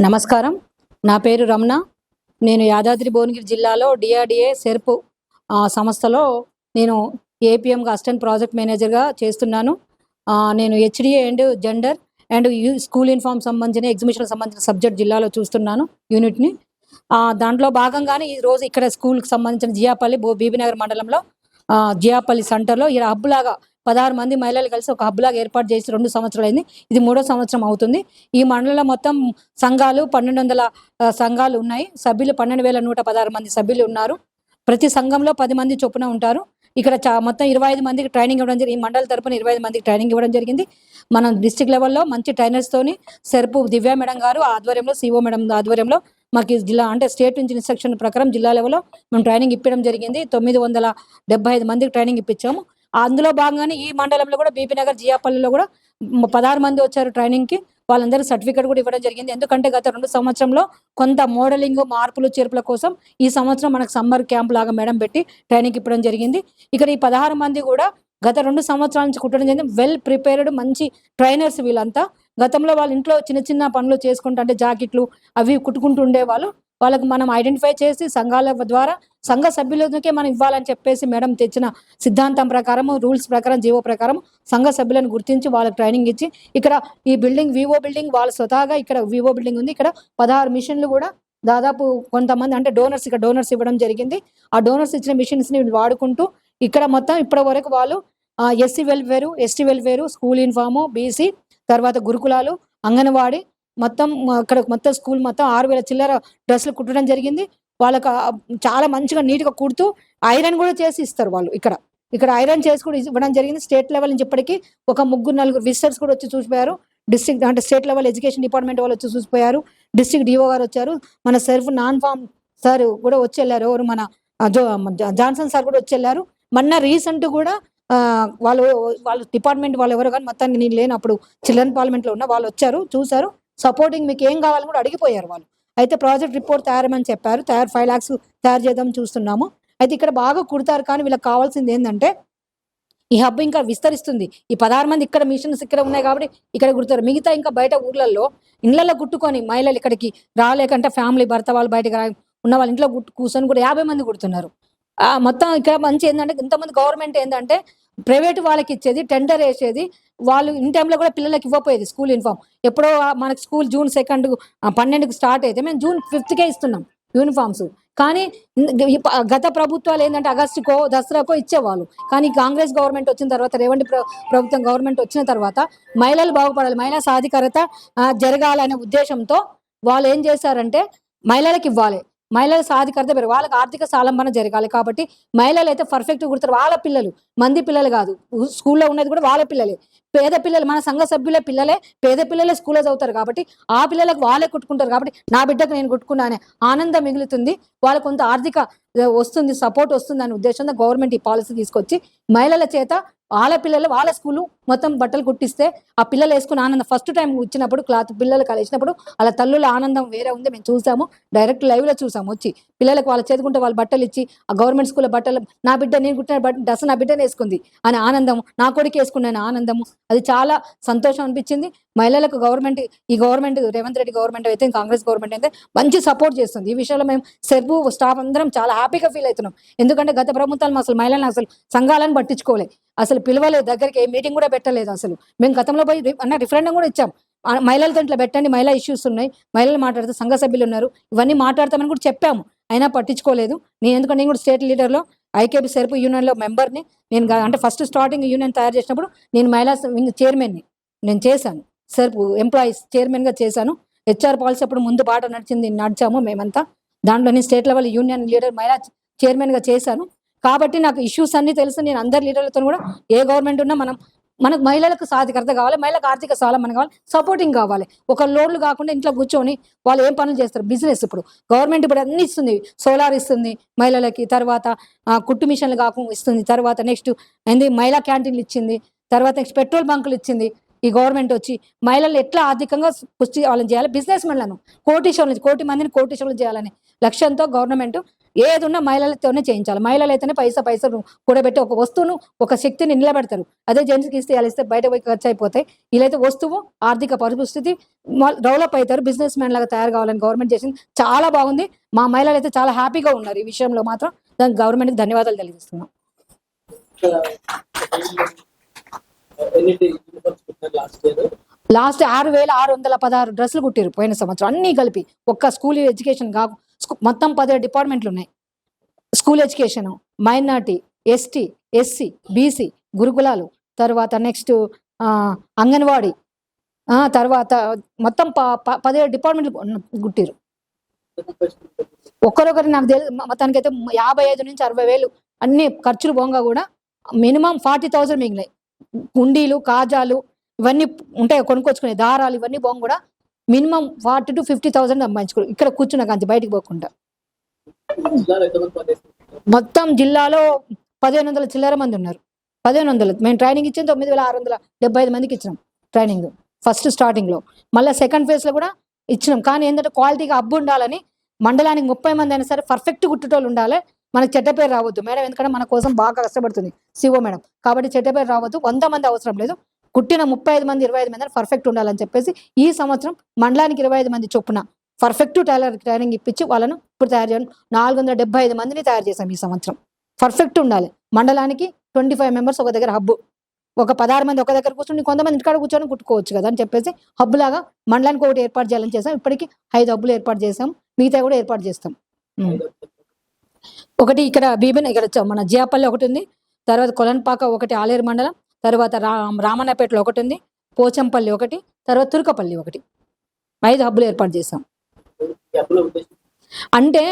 నమస్కారం. నా పేరు రమణ. నేను యాదాద్రి భువనగిరి జిల్లాలో డిఆర్‌డీఏ సెర్ప్ సంస్థలో నేను ఏపీఎంగా అసిస్టెంట్ ప్రాజెక్ట్ మేనేజర్‌గా చేస్తున్నాను. నేను HDA and gender and school uniform సంబంధించిన ఎగ్జిబిషన్‌కి సంబంధించిన సబ్జెక్ట్ జిల్లాలో చూస్తున్నాను యూనిట్‌ని. దాంట్లో భాగంగానే ఈరోజు ఇక్కడ స్కూల్‌కి సంబంధించిన జియాపల్లి బీబీనగర్ మండలంలో జియాపల్లి సెంటర్‌లో ఈడ హబ్ లాగా 16 మంది మహిళలు కలిసి ఒక హబ్ లాగా ఏర్పాటు చేసి 2 సంవత్సరాలైంది. ఇది 3వ సంవత్సరం అవుతుంది. ఈ మండలంలో మొత్తం సంఘాలు 1200 సంఘాలు ఉన్నాయి. సభ్యులు 12,116 మంది సభ్యులు ఉన్నారు. ప్రతి సంఘంలో 10 మంది చొప్పున ఉంటారు. ఇక్కడ మొత్తం 25 మందికి ట్రైనింగ్ ఇవ్వడం జరిగింది. ఈ మండలి తరపున 25 మందికి ట్రైనింగ్ ఇవ్వడం జరిగింది. మనం డిస్ట్రిక్ట్ లెవెల్లో మంచి ట్రైనర్స్తోని సెర్ప్ దివ్య మేడం గారు ఆధ్వర్యంలో, సిఓ మేడం ఆధ్వర్యంలో మాకు జిల్లా అంటే స్టేట్ నుంచి ఇన్స్ట్రక్షన్ ప్రకారం జిల్లా లెవెల్లో మేము ట్రైనింగ్ ఇప్పడం జరిగింది. 975 మందికి ట్రైనింగ్ ఇప్పించాము. అందులో భాగంగానే ఈ మండలంలో కూడా బీబీనగర్ జియాపల్లిలో కూడా 16 మంది వచ్చారు ట్రైనింగ్‌కి. వాళ్ళందరూ సర్టిఫికేట్ కూడా ఇవ్వడం జరిగింది. ఎందుకంటే గత 2 సంవత్సరంలో కొంత మోడలింగ్, మార్పులు, చేర్పుల కోసం ఈ సంవత్సరం మనకు సమ్మర్ క్యాంప్ లాగా మేడం పెట్టి ట్రైనింగ్ ఇప్పడం జరిగింది. ఇక్కడ ఈ 16 మంది కూడా గత 2 సంవత్సరాల నుంచి కుట్టడం జరిగింది. వెల్ ప్రిపేర్డ్ మంచి ట్రైనర్స్ వీళ్ళంతా. గతంలో వాళ్ళ ఇంట్లో చిన్న చిన్న పనులు చేసుకుంటూ అంటే జాకెట్లు అవి కుట్టుకుంటూ ఉండేవాళ్ళు. వాళ్ళకు మనం ఐడెంటిఫై చేసి సంఘాల ద్వారా సంఘ సభ్యులకే మనం ఇవ్వాలని చెప్పేసి మేడం తెచ్చిన సిద్ధాంతం ప్రకారం, రూల్స్ ప్రకారం, జీవో ప్రకారం సంఘ సభ్యులను గుర్తించి వాళ్ళకి ట్రైనింగ్ ఇచ్చి ఇక్కడ ఈ బిల్డింగ్ వివో బిల్డింగ్ వాళ్ళ స్వతహాగా ఇక్కడ వివో బిల్డింగ్ ఉంది. ఇక్కడ 16 మిషన్లు కూడా దాదాపు కొంతమంది అంటే డోనర్స్ ఇక్కడ డోనర్స్ ఇవ్వడం జరిగింది. ఆ డోనర్స్ ఇచ్చిన మిషన్స్ని వాడుకుంటూ ఇక్కడ మొత్తం ఇప్పటి వరకు వాళ్ళు SC welfare, ST welfare, school uniform, BC, తర్వాత గురుకులాలు, అంగన్వాడీ మొత్తం ఇక్కడ మొత్తం స్కూల్ మొత్తం 6,000 చిల్లర డ్రెస్సులు కుట్టడం జరిగింది. వాళ్ళకి చాలా మంచిగా నీట్‌గా కుడుతూ ఐరన్ కూడా చేసి ఇస్తారు వాళ్ళు ఇక్కడ. ఇక్కడ ఐరన్ చేసి కూడా ఇవ్వడం జరిగింది. స్టేట్ లెవెల్ నుంచి ఇప్పటికి ఒక 3-4 విజిటర్స్ కూడా వచ్చి చూసిపోయారు. డిస్ట్రిక్ట్ అంటే స్టేట్ లెవెల్ ఎడ్యుకేషన్ డిపార్ట్మెంట్ వాళ్ళు వచ్చి చూసిపోయారు. డిస్ట్రిక్ట్ డిఓ గారు వచ్చారు. మన సెర్ప్ నాన్ ఫామ్ సార్ కూడా వచ్చి వెళ్ళారు. ఎవరు మన జాన్సన్ సార్ కూడా వచ్చి వెళ్ళారు. మొన్న రీసెంట్ కూడా వాళ్ళ డిపార్ట్మెంట్ వాళ్ళు ఎవరో కానీ మొత్తానికి నేను లేనప్పుడు చిల్డ్రన్ పార్లమెంట్లో ఉన్న వాళ్ళు వచ్చారు, చూశారు. సపోర్టింగ్ మీకు ఏం కావాలని కూడా అడిగిపోయారు వాళ్ళు. అయితే ప్రాజెక్ట్ రిపోర్ట్ తయారమని చెప్పారు. 5 lakhs తయారు చేద్దాం చూస్తున్నాము. అయితే ఇక్కడ బాగా కుడతారు కానీ వీళ్ళకి కావాల్సింది ఏంటంటే ఈ హబ్ ఇంకా విస్తరిస్తుంది. ఈ 16 మంది ఇక్కడ మిషన్స్ ఇక్కడ ఉన్నాయి కాబట్టి ఇక్కడ కుడతారు. మిగతా ఇంకా బయట ఊర్లలో ఇళ్లలో కుట్టుకొని మహిళలు ఇక్కడికి రాలేకంటే ఫ్యామిలీ భర్త వాళ్ళు బయటకు ఉన్న వాళ్ళ ఇంట్లో కూర్చొని కూడా 50 మంది కుడుతున్నారు. మొత్తం ఇక్కడ మంచి ఏంటంటే ఇంతమంది గవర్నమెంట్ ఏంటంటే ప్రైవేట్ వాళ్ళకి ఇచ్చేది, టెండర్ వేసేది. వాళ్ళు ఇన్ టైంలో కూడా పిల్లలకి ఇవ్వకపోయేది స్కూల్ యూనిఫామ్. ఎప్పుడో మనకి స్కూల్ జూన్ 2 12కి స్టార్ట్ అయితే మేము జూన్ 5కే ఇస్తున్నాం యూనిఫామ్స్. కానీ గత ప్రభుత్వాలు ఏంటంటే ఆగస్టుకో దసరాకో ఇచ్చేవాళ్ళు. కానీ కాంగ్రెస్ గవర్నమెంట్ వచ్చిన తర్వాత, రేవంత్ ప్రభుత్వం గవర్నమెంట్ వచ్చిన తర్వాత మహిళలు బాగుపడాలి, మహిళా సాధికారత జరగాలనే ఉద్దేశంతో వాళ్ళు ఏం చేశారంటే మహిళలకు ఇవ్వాలి, మహిళల సాధికారత పెరగాలి, వాళ్ళకి ఆర్థిక స్వావలంబన జరగాలి. కాబట్టి మహిళలు అయితే పర్ఫెక్ట్గా కుడతారు. వాళ్ళ పిల్లలు మంది పిల్లలు కాదు, స్కూల్లో ఉన్నది కూడా వాళ్ళ పిల్లలే, పేద పిల్లలు, మన సంఘ సభ్యులే పిల్లలే, పేద పిల్లలే స్కూల్లో చదువుతారు కాబట్టి ఆ పిల్లలకు వాళ్ళే కుట్టుకుంటారు. కాబట్టి నా బిడ్డకు నేను కుట్టుకున్నానే ఆనందం మిగులుతుంది, వాళ్ళకు కొంత ఆర్థిక వస్తుంది, సపోర్ట్ వస్తుంది అనే ఉద్దేశంతో గవర్నమెంట్ ఈ పాలసీ తీసుకొచ్చి మహిళల చేత వాళ్ళ పిల్లలు వాళ్ళ స్కూలు మొత్తం బట్టలు కుట్టిస్తే ఆ పిల్లలు వేసుకుని ఆనందం. ఫస్ట్ టైం ఇచ్చినప్పుడు క్లాత్ పిల్లలు కలిసినప్పుడు వాళ్ళ తల్లుల ఆనందం వేరే ఉంది. మేము చూసాము, డైరెక్ట్ లైవ్లో చూసాము. వచ్చి పిల్లలకు వాళ్ళ చేతుకుంటే వాళ్ళు బట్టలు ఇచ్చి ఆ గవర్నమెంట్ స్కూల్లో బట్టలు, నా బిడ్డ నేను కుట్టిన డ్రెస్ నా బిడ్డనే వేసుకుంది అనే ఆనందం, నా కొడుకు వేసుకున్నాను ఆనందము, అది చాలా సంతోషం అనిపించింది. మహిళలకు ఈ గవర్నమెంట్ రేవంత్ రెడ్డి గవర్నమెంట్ అయితే, కాంగ్రెస్ గవర్నమెంట్ అయితే మంచి సపోర్ట్ చేస్తుంది. ఈ విషయంలో మేము సెర్ప్ స్టాఫ్ అందరం చాలా హ్యాపీగా ఫీల్ అవుతున్నాం. ఎందుకంటే గత ప్రభుత్వాలు అసలు మహిళలను అసలు సంఘాలను పట్టించుకోలేదు, అసలు పిలవలేదు, దగ్గరికి ఏ మీటింగ్ కూడా పెట్టలేదు. అసలు మేము గతంలో పోయి రిఫరెండం కూడా ఇచ్చాం, మహిళలతో ఇట్లా పెట్టండి, మహిళా ఇష్యూస్ ఉన్నాయి, మహిళలు మాట్లాడుతూ సంఘ సభ్యులు ఉన్నారు, ఇవన్నీ మాట్లాడతామని కూడా చెప్పాము, అయినా పట్టించుకోలేదు. ఎందుకంటే నేను కూడా స్టేట్ లీడర్లో ఐకేపీ సెర్ప్ యూనియన్లో మెంబర్ని. నేను అంటే ఫస్ట్ స్టార్టింగ్ యూనియన్ తయారు చేసినప్పుడు నేను మహిళా చైర్మన్ని నేను చేశాను, సెర్ప్ ఎంప్లాయీస్ చైర్మన్గా చేశాను. హెచ్ఆర్ పాలసీ అప్పుడు ముందు బాట నడిచాము మేమంతా. దాంట్లో నేను స్టేట్ లెవెల్ యూనియన్ లీడర్ మహిళా చైర్మన్గా చేశాను. కాబట్టి నాకు ఇష్యూస్ అన్నీ తెలుసు. నేను అందరి లీడర్లతో కూడా ఏ గవర్నమెంట్ ఉన్నా మనకు మహిళలకు సాధికారత కావాలి, మహిళలకు ఆర్థిక స్వావలంబన కావాలి, సపోర్టింగ్ కావాలి. ఒక లోన్లు కాకుండా ఇంట్లో కూర్చొని వాళ్ళు ఏం పనులు చేస్తారు, బిజినెస్. ఇప్పుడు గవర్నమెంట్ ఇప్పుడు అన్ని ఇస్తుంది, సోలార్ ఇస్తుంది మహిళలకి, తర్వాత కుట్టు మిషన్లు కాకుండా ఇస్తుంది, తర్వాత నెక్స్ట్ మహిళా క్యాంటీన్లు ఇచ్చింది, తర్వాత నెక్స్ట్ పెట్రోల్ బంకులు ఇచ్చింది. ఈ గవర్నమెంట్ వచ్చి మహిళలు ఎట్లా ఆర్థికంగా పుష్టి వాళ్ళని చేయాలి, బిజినెస్ మెన్లను కోటి మందిని కోటీశ్వరులు చేయాలని లక్ష్యంతో గవర్నమెంట్ ఏదున్నా మహిళలతోనే చేయించాలి. మహిళలు అయితేనే పైసలు కూడబెట్టి ఒక వస్తువును ఒక శక్తిని నిలబెడతారు. అదే జెంట్స్కి ఇస్తే వాళ్ళు ఇస్తే బయట పోయి ఖర్చు అయిపోతాయి. వీళ్ళైతే వస్తువు ఆర్థిక పరిస్థితి డెవలప్ అవుతారు, బిజినెస్ మ్యాన్ లాగా తయారు కావాలని గవర్నమెంట్ చేసింది. చాలా బాగుంది. మా మహిళలు అయితే చాలా హ్యాపీగా ఉన్నారు. ఈ విషయంలో మాత్రం దానికి గవర్నమెంట్కి ధన్యవాదాలు తెలియజేస్తున్నాం. లాస్ట్ 6,616 డ్రెస్సులు కుట్టారు పోయిన సంవత్సరం, అన్ని కలిపి. ఒక్క స్కూల్ ఎడ్యుకేషన్ కాదు, మొత్తం 17 డిపార్ట్మెంట్లు ఉన్నాయి. School education, minority, ST, SC, BC, గురుకులాలు, తర్వాత నెక్స్ట్ అంగన్వాడీ, తర్వాత మొత్తం 17 డిపార్ట్మెంట్లు కుట్టారు. ఒక్కరొకరు నాకు తెలియదు మొత్తానికైతే 55 నుంచి 60,000 అన్ని ఖర్చులు పోగా కూడా మినిమం 40,000 మిగిలినాయి. కుండీలు, కాజాలు ఇవన్నీ ఉంటాయి కొనుక్కొచ్చుకునే, దారాలు ఇవన్నీ పోగా కూడా మినిమం 40,000 to 50,000 సంపాదించుకోరు ఇక్కడ కూర్చున్నా కానీ బయటికి పోకుండా. మొత్తం జిల్లాలో 1,500 చిల్లర మంది ఉన్నారు. 1,500 మేము ట్రైనింగ్ ఇచ్చింది 9,675 మందికి ఇచ్చినాం ట్రైనింగ్ ఫస్ట్ స్టార్టింగ్ లో. మళ్ళీ సెకండ్ ఫేజ్ లో కూడా ఇచ్చినాం. కానీ ఏంటంటే క్వాలిటీగా హబ్ ఉండాలని, మండలానికి 30 మంది అయినా సరే పర్ఫెక్ట్ కుట్టేటోళ్ళు ఉండాలి. మనకు చెడ్డ పేరు రావద్దు మేడం, ఎందుకంటే మన కోసం బాగా కష్టపడుతుంది సిఓ మేడం, కాబట్టి చెడ్డ పేరు రావద్దు. 100 మంది అవసరం లేదు, కుట్టిన 35 మంది 25 మంది పర్ఫెక్ట్ ఉండాలని చెప్పేసి ఈ సంవత్సరం మండలానికి 25 మంది చొప్పున పర్ఫెక్ట్ టైలర్ ట్రైనింగ్ ఇప్పించి వాళ్ళను ఇప్పుడు తయారు చేయడం 475 మందిని తయారు చేశాం ఈ సంవత్సరం. పర్ఫెక్ట్ ఉండాలి. మండలానికి 25 మెంబర్స్ ఒక దగ్గర హబ్బు, ఒక 16 మంది ఒక దగ్గర కూర్చొని కొంతమంది ఇంటికాడ కూర్చొని కుట్టుకోవచ్చు కదా అని చెప్పేసి హబ్ లాగా మండలానికి ఒకటి ఏర్పాటు చేయాలని చేసాం. ఇప్పటికీ 5 హబ్బులు ఏర్పాటు చేసాం, మిగతా కూడా ఏర్పాటు చేస్తాం. ఒకటి ఇక్కడ బీబీన, ఇక్కడ మన జియాపల్లి ఒకటి ఉంది, తర్వాత కొలన్పాక ఒకటి ఆలేరు మండలం, తర్వాత రామన్నపేటలో ఒకటి ఉంది, పోచంపల్లి ఒకటి, తర్వాత తుర్కపల్లి ఒకటి. 5 హబ్బులు ఏర్పాటు చేసాం. అంటే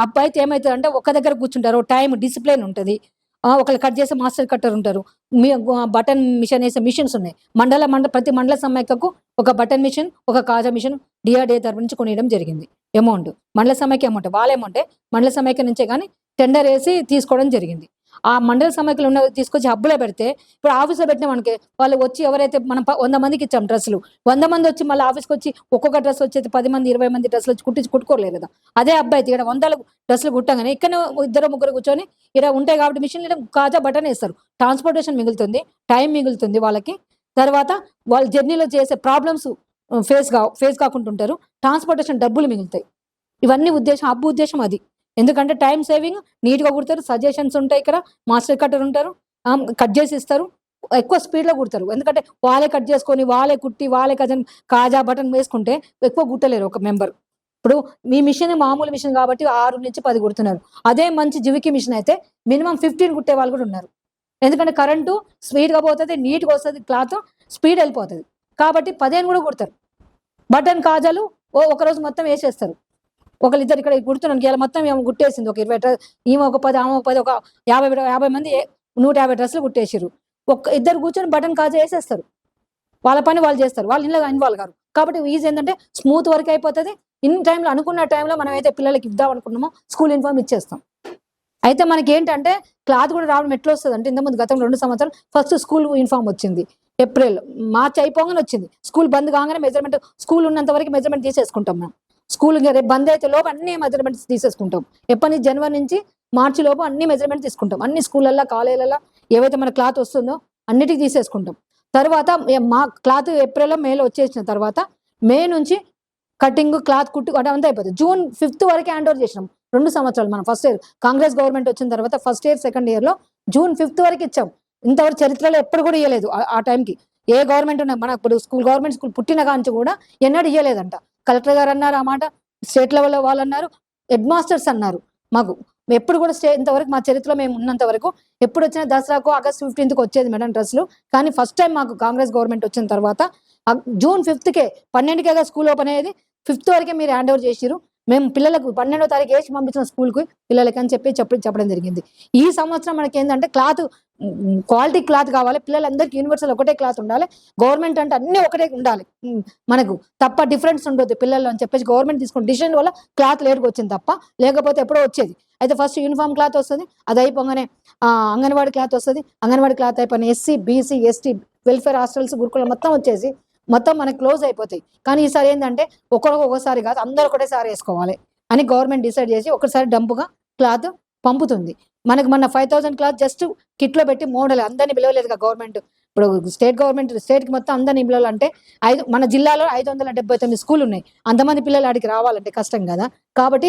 అబ్బాయితే ఏమవుతుంది అంటే ఒక దగ్గర కూర్చుంటారు, టైం డిసిప్లిన్ ఉంటుంది. ఒకళ్ళు కట్ చేసే మాస్టర్ కట్టర్ ఉంటారు, బటన్ మిషన్ వేసే మిషన్స్ ఉన్నాయి. ప్రతి మండల సమైక్యకు ఒక బటన్ మిషన్, ఒక కాజా మిషన్ డిఆర్డీఏ తరపు నుంచి కొనియడం జరిగింది. అమౌంట్ మండల సమైక్య అమౌంట్, వాళ్ళ అమౌంటే మండల సమైక్య నుంచే కానీ టెండర్ వేసి తీసుకోవడం జరిగింది. ఆ మండల సమైక్యలు ఉన్న తీసుకొచ్చి హబ్బులో పెడితే ఇప్పుడు ఆఫీస్లో పెట్టినా మనకి వాళ్ళు వచ్చి ఎవరైతే మనం 100 మందికి ఇచ్చాం డ్రెస్సులు, 100 మంది వచ్చి మళ్ళీ ఆఫీస్కి వచ్చి ఒక్కొక్క డ్రెస్ వచ్చేది 10 మంది 20 మంది డ్రెస్సులు వచ్చి కుట్టుకోలేదు కదా. అదే అబ్బాయి ఇక్కడ 100 డ్రెస్సులు కుట్టగానే ఇక్కడ 2-3 కూర్చొని ఇక్కడ ఉంటాయి కాబట్టి మిషన్ కాజా బటన్ వేస్తారు. ట్రాన్స్పోర్టేషన్ మిగులుతుంది, టైం మిగులుతుంది వాళ్ళకి. తర్వాత వాళ్ళ జర్నీలో చేసే ప్రాబ్లమ్స్ ఫేస్ కాకుండా ఉంటారు, ట్రాన్స్పోర్టేషన్ డబ్బులు మిగులుతాయి. ఇవన్నీ ఉద్దేశం, హబ్బు ఉద్దేశం అది. ఎందుకంటే టైం సేవింగ్, నీట్గా కుడతారు, సజెషన్స్ ఉంటాయి, ఇక్కడ మాస్టర్ కట్టర్ ఉంటారు, కట్ చేసి ఇస్తారు, ఎక్కువ స్పీడ్లో కుడతారు. ఎందుకంటే వాళ్ళే కట్ చేసుకొని వాళ్ళే కుట్టి వాళ్ళే కాజా బటన్ వేసుకుంటే ఎక్కువ కుట్టలేరు ఒక మెంబర్. ఇప్పుడు మీ మిషన్ మామూలు మిషన్ కాబట్టి 6 నుంచి 10 కుడుతున్నారు. అదే మంచి జివికి మిషన్ అయితే మినిమం 15 కుట్టే వాళ్ళు కూడా ఉన్నారు. ఎందుకంటే కరెంటు స్పీడ్గా పోతుంది, నీట్గా వస్తుంది, క్లాత్ స్పీడ్ వెళ్ళిపోతుంది కాబట్టి 15 కూడా కుడతారు. బటన్ కాజాలు ఒకరోజు మొత్తం వేసేస్తారు. ఒకరిద్దరు ఇక్కడ కుడుతున్నాను ఇలా మొత్తం ఏమో కుట్టేసింది, ఒక 20 ఈమె ఒక 10 ఆమె ఒక 10, ఒక 50 మంది 150 డ్రెస్సులు కుట్టేసారు. ఇద్దరు కూర్చొని బటన్ కాజా వేసేస్తారు, వాళ్ళ పని వాళ్ళు చేస్తారు, వాళ్ళు ఇంట్లో ఇన్వాల్వ్ కారు. కాబట్టి ఈజీ ఏంటంటే స్మూత్ వర్క్ అయిపోతుంది. ఇన్ టైంలో అనుకున్న టైంలో మనం అయితే పిల్లలకి ఇద్దాం అనుకున్నామో స్కూల్ యూనిఫామ్ ఇచ్చేస్తాం. అయితే మనకి ఏంటంటే క్లాత్ కూడా రావడం ఎట్లా వస్తుంది అంటే, ఇంతకుముందు గతంలో 2 సంవత్సరాలు ఫస్ట్ స్కూల్ యూనిఫామ్ వచ్చింది, ఏప్రిల్ మార్చ్ అయిపోగానే వచ్చింది. స్కూల్ బంద్ కాగానే మెజర్మెంట్, స్కూల్ ఉన్నంత వరకు మెజర్మెంట్ తీసేసుకుంటాం మనం. స్కూల్ రేపు బంద్ అయితే లోపు అన్ని మెజర్మెంట్స్ తీసేసుకుంటాం. ఎప్పటి నుంచి జనవరి నుంచి మార్చి లోపు అన్ని మెజర్మెంట్ తీసుకుంటాం. అన్ని స్కూళ్ళల్లో కాలేజీలలో ఏవైతే మన క్లాత్ వస్తుందో అన్నిటికీ తీసేసుకుంటాం. తర్వాత మా క్లాత్ ఏప్రిల్లో మేలో వచ్చేసిన తర్వాత మే నుంచి కటింగ్ క్లాత్ కుట్టు అంతా అయిపోతుంది. జూన్ 5th వరకు హ్యాండ్ ఓవర్ చేసినాం. 2 సంవత్సరాలు మనం ఫస్ట్ ఇయర్ కాంగ్రెస్ గవర్నమెంట్ వచ్చిన తర్వాత ఫస్ట్ ఇయర్ సెకండ్ ఇయర్లో జూన్ 5th వరకు ఇచ్చాం. ఇంతవరకు చరిత్రలో ఎప్పుడు కూడా ఇవ్వలేదు. ఆ టైంకి ఏ గవర్నమెంట్ ఉన్నా మన ఇప్పుడు గవర్నమెంట్ స్కూల్ పుట్టిన కాంచి కూడా ఎన్నడూ ఇవ్వలేదంట. కలెక్టర్ గారు అన్నారు ఆ మాట, స్టేట్ లెవెల్లో వాళ్ళు అన్నారు, హెడ్ మాస్టర్స్ అన్నారు. మాకు ఎప్పుడు కూడా ఇంతవరకు మా చరిత్రలో మేము ఉన్నంత వరకు ఎప్పుడు వచ్చినా దసరాకు ఆగస్ట్ 15th వచ్చేది మేడం డ్రెస్సులు. కానీ ఫస్ట్ టైం మాకు కాంగ్రెస్ గవర్నమెంట్ వచ్చిన తర్వాత జూన్ 5th 12కే స్కూల్ ఓపెన్ అయ్యేది, 5th వరకే మీరు హ్యాండ్ ఓవర్ చేసిరు. మేము పిల్లలకు 12వ తారీఖు వేసి పంపించిన స్కూల్కి పిల్లలకి అని చెప్పడం జరిగింది. ఈ సంవత్సరం మనకి ఏంటంటే క్లాత్ క్వాలిటీ క్లాత్ కావాలి, పిల్లలందరికీ యూనివర్సల్ ఒకటే క్లాత్ ఉండాలి, గవర్నమెంట్ అంటే అన్ని ఒకటే ఉండాలి, మనకు తప్ప డిఫరెన్స్ ఉండదు పిల్లలు అని చెప్పేసి గవర్నమెంట్ తీసుకున్న డిసిషన్ వల్ల క్లాత్ లేట్గా వచ్చింది తప్ప, లేకపోతే ఎప్పుడో వచ్చేది. అయితే ఫస్ట్ యూనిఫామ్ క్లాత్ వస్తుంది, అది అయిపోగానే అంగన్వాడీ క్లాత్ వస్తుంది, అంగన్వాడీ క్లాత్ అయిపోయిన SC BC ST welfare hostels గురుకులు మొత్తం వచ్చేసి మొత్తం మనకి క్లోజ్ అయిపోతాయి. కానీ ఈసారి ఏంటంటే ఒకసారి కాదు, అందరూ ఒకటేసారి వేసుకోవాలి అని గవర్నమెంట్ డిసైడ్ చేసి ఒకసారి డంపుగా క్లాత్ పంపుతుంది. మనకు మన 5000 క్లాత్ జస్ట్ కిట్లో పెట్టి మోడల్ అందరినీ పిలవలేదుగా గవర్నమెంట్. ఇప్పుడు స్టేట్ గవర్నమెంట్ స్టేట్కి మొత్తం అందరినీ పిలవాలంటే మన జిల్లాలో 579 స్కూల్ ఉన్నాయి, అంతమంది పిల్లలు ఆడికి రావాలంటే కష్టం కదా. కాబట్టి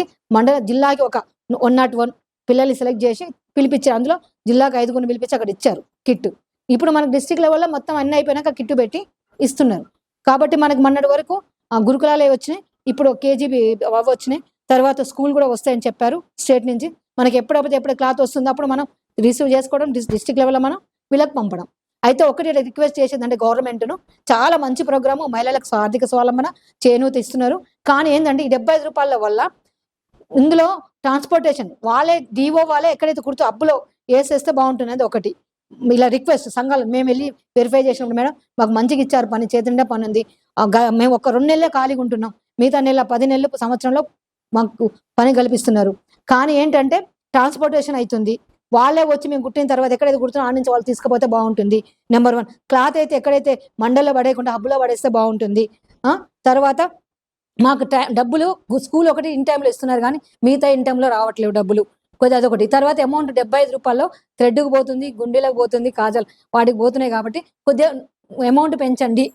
జిల్లాకి ఒక 101 పిల్లల్ని సెలెక్ట్ చేసి పిలిపించారు, అందులో జిల్లాకి 5 పిలిపించి అక్కడ ఇచ్చారు కిట్. ఇప్పుడు మనకు డిస్ట్రిక్ట్ లెవెల్లో మొత్తం అన్ని అయిపోయినాక కిట్ పెట్టి ఇస్తున్నారు. కాబట్టి మనకు మొన్నటి వరకు గురుకులాలే వచ్చినాయి, ఇప్పుడు కేజీబీ అవి వచ్చినాయి, తర్వాత స్కూల్ కూడా వస్తాయని చెప్పారు స్టేట్ నుంచి. మనకి ఎప్పుడు క్లాత్ వస్తుందో అప్పుడు మనం రిసీవ్ చేసుకోవడం, డిస్ట్రిక్ట్ లెవెల్లో మనం వీళ్ళకి పంపడం. అయితే ఒకటి రిక్వెస్ట్ చేసేదంటే గవర్నమెంట్ను, చాలా మంచి ప్రోగ్రాము, మహిళలకు ఆర్థిక స్వావలంబన చేయూత ఇస్తున్నారు. కానీ ఏంటంటే ఈ 75 రూపాయల వల్ల ఇందులో ట్రాన్స్పోర్టేషన్ వాళ్ళే డిఓ వాళ్ళే ఎక్కడైతే కుర్తూ అబ్బులో వేసేస్తే బాగుంటుంది ఒకటి. ఇలా రిక్వెస్ట్ సంఘాలు మేము వెళ్ళి వెరిఫై చేసినప్పుడు, మేడం మాకు మంచిగా ఇచ్చారు, పని చేతుండే పని ఉంది, మేము ఒక 2 నెలలే ఖాళీగా ఉంటున్నాం, మిగతా 10 నెలలు సంవత్సరంలో మాకు పని కల్పిస్తున్నారు. కానీ ఏంటంటే ట్రాన్స్పోర్టేషన్ అవుతుంది, వాళ్ళే వచ్చి మేము కుట్టిన తర్వాత ఎక్కడైతే కుడుతున్నా ఆ నుంచి వాళ్ళు తీసుకుపోతే బాగుంటుంది. నెంబర్ 1 క్లాత్ అయితే ఎక్కడైతే మండల్లో పడేయకుండా హబ్బులో పడేస్తే బాగుంటుంది. తర్వాత మాకు డబ్బులు స్కూల్ ఒకటి ఇన్ టైంలో ఇస్తున్నారు, కానీ మిగతా ఇన్ టైంలో రావట్లేవు డబ్బులు, కొద్దిగా అదొకటి. తర్వాత అమౌంట్ 75 రూపాయల్లో థ్రెడ్కి పోతుంది, గుండెలకు పోతుంది, కాజల్ వాటికి పోతున్నాయి. కాబట్టి కొద్దిగా అమౌంట్ పెంచండి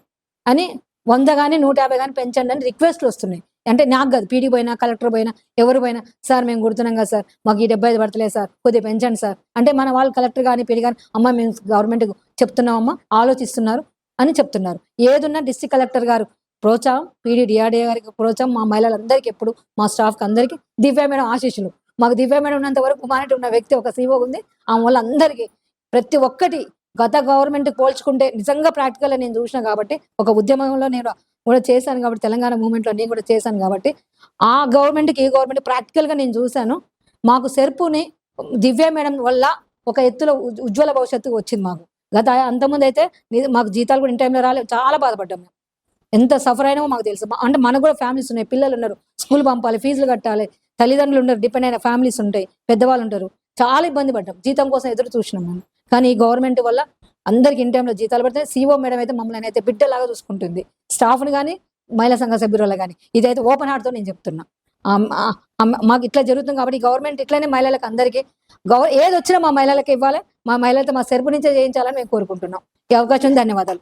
అని 100 కానీ 150 కానీ పెంచండి అని రిక్వెస్ట్లు వస్తున్నాయి. అంటే నాకు కాదు, పీడీ పోయినా కలెక్టర్ పోయినా ఎవరు పోయినా, సార్ మేము కుడుతున్నాం కదా సార్, మాకు ఈ 75 పడతలేదు సార్, కొద్దిగా పెంచండి సార్ అంటే మన వాళ్ళు కలెక్టర్ కానీ పీడీ కానీ, అమ్మ మేము గవర్నమెంట్కి చెప్తున్నామమ్మా, ఆలోచిస్తున్నారు అని చెప్తున్నారు. ఏదున్నా డిస్ట్రిక్ట్ కలెక్టర్ గారు ప్రోత్సాహం, పీడీ డిఆర్డీఏ గారికి ప్రోత్సాహం, మా మహిళలందరికీ ఎప్పుడు మా స్టాఫ్కి అందరికీ దివ్య మేడం ఆశీస్సులు. మాకు దివ్య మేడం ఉన్నంత వరకు మానేటి ఉన్న వ్యక్తి ఒక సీఓ ఉంది, ఆమె వల్ల అందరికీ ప్రతి ఒక్కటి గత గవర్నమెంట్ పోల్చుకుంటే నిజంగా ప్రాక్టికల్గా నేను చూసిన కాబట్టి, ఒక ఉద్యమంలో నేను కూడా చేశాను కాబట్టి, తెలంగాణ మూవ్మెంట్లో నేను కూడా చేశాను కాబట్టి, ఆ గవర్నమెంట్కి ఈ గవర్నమెంట్ ప్రాక్టికల్గా నేను చూశాను. మాకు సెర్పుని దివ్య మేడం వల్ల ఒక ఎత్తులో ఉజ్వల భవిష్యత్తు వచ్చింది మాకు. అంతకుముందు అయితే మాకు జీతాలు కూడా ఇన్ టైంలో రాలేదు, చాలా బాధపడ్డాం మేము, ఎంత సఫర్ అయినామో మాకు తెలుసు. అంటే మనకు కూడా ఫ్యామిలీస్ ఉన్నాయి, పిల్లలు ఉన్నారు, స్కూల్ పంపాలి, ఫీజులు కట్టాలి, తల్లిదండ్రులు ఉన్నారు, డిపెండ్ అయిన ఫ్యామిలీస్ ఉంటాయి, పెద్దవాళ్ళు ఉంటారు, చాలా ఇబ్బంది పడ్డాం, జీతం కోసం ఎదురు చూసినాం మనం. కానీ ఈ గవర్నమెంట్ వల్ల అందరికి ఇన్ టైంలో జీతాలు పడతాయి. సీఓ మేడం అయితే మమ్మల్ని అయితే బిడ్డలాగా చూసుకుంటుంది, స్టాఫ్ని కానీ మహిళా సంఘ సభ్యురాలు కానీ. ఇదైతే ఓపెన్ హార్ట్తో నేను చెప్తున్నా. మాకు ఇట్లా జరుగుతుంది కాబట్టి గవర్నమెంట్ ఇట్లనే మహిళలకు అందరికీ ఏది వచ్చినా మా మహిళలకు ఇవ్వాలి, మా మహిళలతో మా సెర్పు నుంచే చేయించాలని మేము కోరుకుంటున్నాం. ఈ అవకాశం ధన్యవాదాలు.